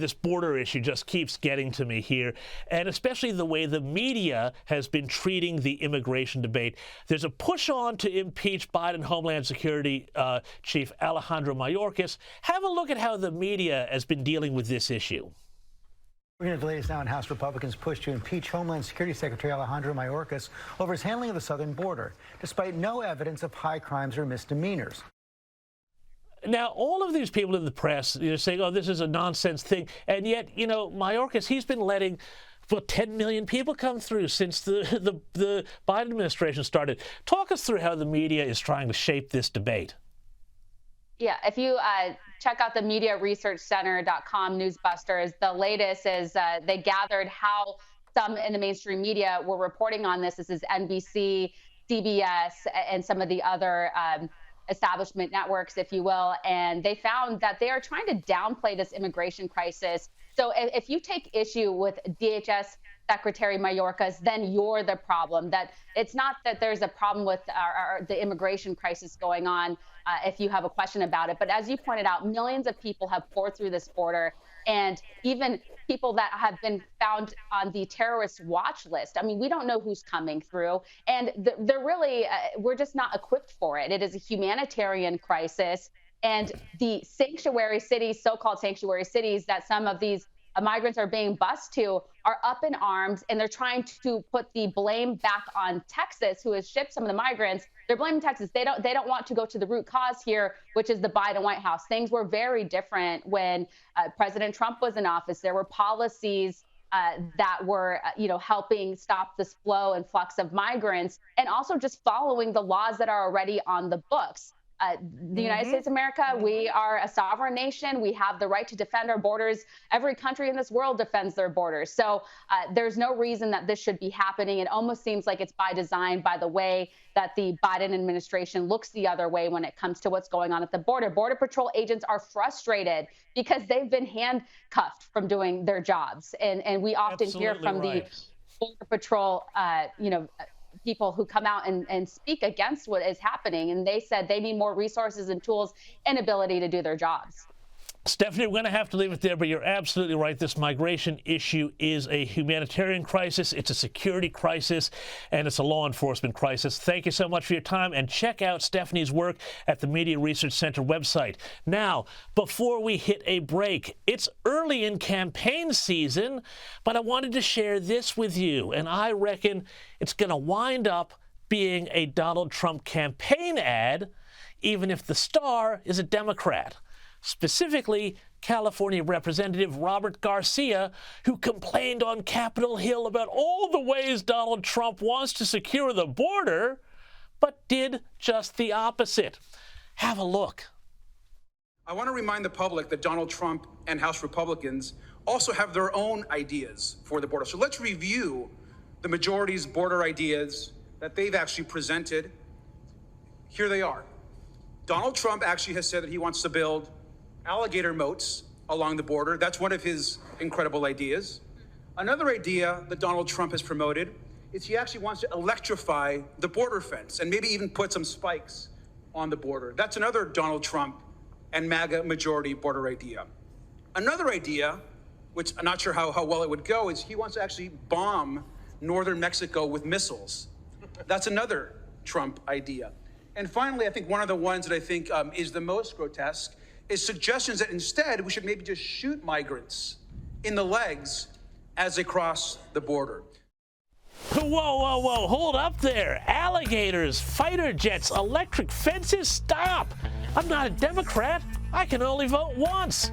This border issue just keeps getting to me here, and especially the way the media has been treating the immigration debate. There's a push on to impeach Biden Homeland Security Chief Alejandro Mayorkas. Have a look at how the media has been dealing with this issue. We're going to the latest now on House Republicans' push to impeach Homeland Security Secretary Alejandro Mayorkas over his handling of the southern border, despite no evidence of high crimes or misdemeanors. Now, all of these people in the press, saying, oh, this is a nonsense thing. And yet, Mayorkas, he's been letting 10 million people come through since the Biden administration started. Talk us through how the media is trying to shape this debate. Yeah, if you check out the MediaResearchCenter.com newsbusters, the latest is they gathered how some in the mainstream media were reporting on this. This is NBC, CBS, and some of the other establishment networks, if you will, and they found that they are trying to downplay this immigration crisis. So if you take issue with DHS Secretary Mayorkas, then you're the problem. That it's not that there's a problem with the immigration crisis going on if you have a question about it. But as you pointed out, millions of people have poured through this border, and even people that have been found on the terrorist watch list. I mean, we don't know who's coming through, and they're really, we're just not equipped for it. It is a humanitarian crisis, and the sanctuary cities, so-called sanctuary cities that some of these migrants are being bused to are up in arms, and they're trying to put the blame back on Texas, who has shipped some of the migrants. They're blaming Texas. They don't want to go to the root cause here, which is the Biden White House. Things were very different when President Trump was in office. There were policies that were, helping stop this flow and flux of migrants, and also just following the laws that are already on the books. The United States of America, we are a sovereign nation. We have the right to defend our borders. Every country in this world defends their borders. So there's no reason that this should be happening. It almost seems like it's by design, by the way that the Biden administration looks the other way when it comes to what's going on at the border. Border Patrol agents are frustrated because they've been handcuffed from doing their jobs. And we often hear from the Border Patrol, people who come out and speak against what is happening. And they said they need more resources and tools and ability to do their jobs. Stephanie, we're going to have to leave it there, but you're absolutely right. This migration issue is a humanitarian crisis, it's a security crisis, and it's a law enforcement crisis. Thank you so much for your time, and check out Stephanie's work at the Media Research Center website. Now, before we hit a break, it's early in campaign season, but I wanted to share this with you, and I reckon it's going to wind up being a Donald Trump campaign ad, even if the star is a Democrat. Specifically, California Representative Robert Garcia, who complained on Capitol Hill about all the ways Donald Trump wants to secure the border, but did just the opposite. Have a look. I want to remind the public that Donald Trump and House Republicans also have their own ideas for the border. So let's review the majority's border ideas that they've actually presented. Here they are. Donald Trump actually has said that he wants to build alligator moats along the border. That's one of his incredible ideas. Another idea that Donald Trump has promoted is he actually wants to electrify the border fence and maybe even put some spikes on the border. That's another Donald Trump and MAGA majority border idea. Another idea, which I'm not sure how well it would go, is he wants to actually bomb northern Mexico with missiles. That's another Trump idea. And finally, I think one of the ones that I think is the most grotesque is suggestions that instead we should maybe just shoot migrants in the legs as they cross the border. Whoa, hold up there. Alligators, fighter jets, electric fences, stop. I'm not a Democrat. I can only vote once.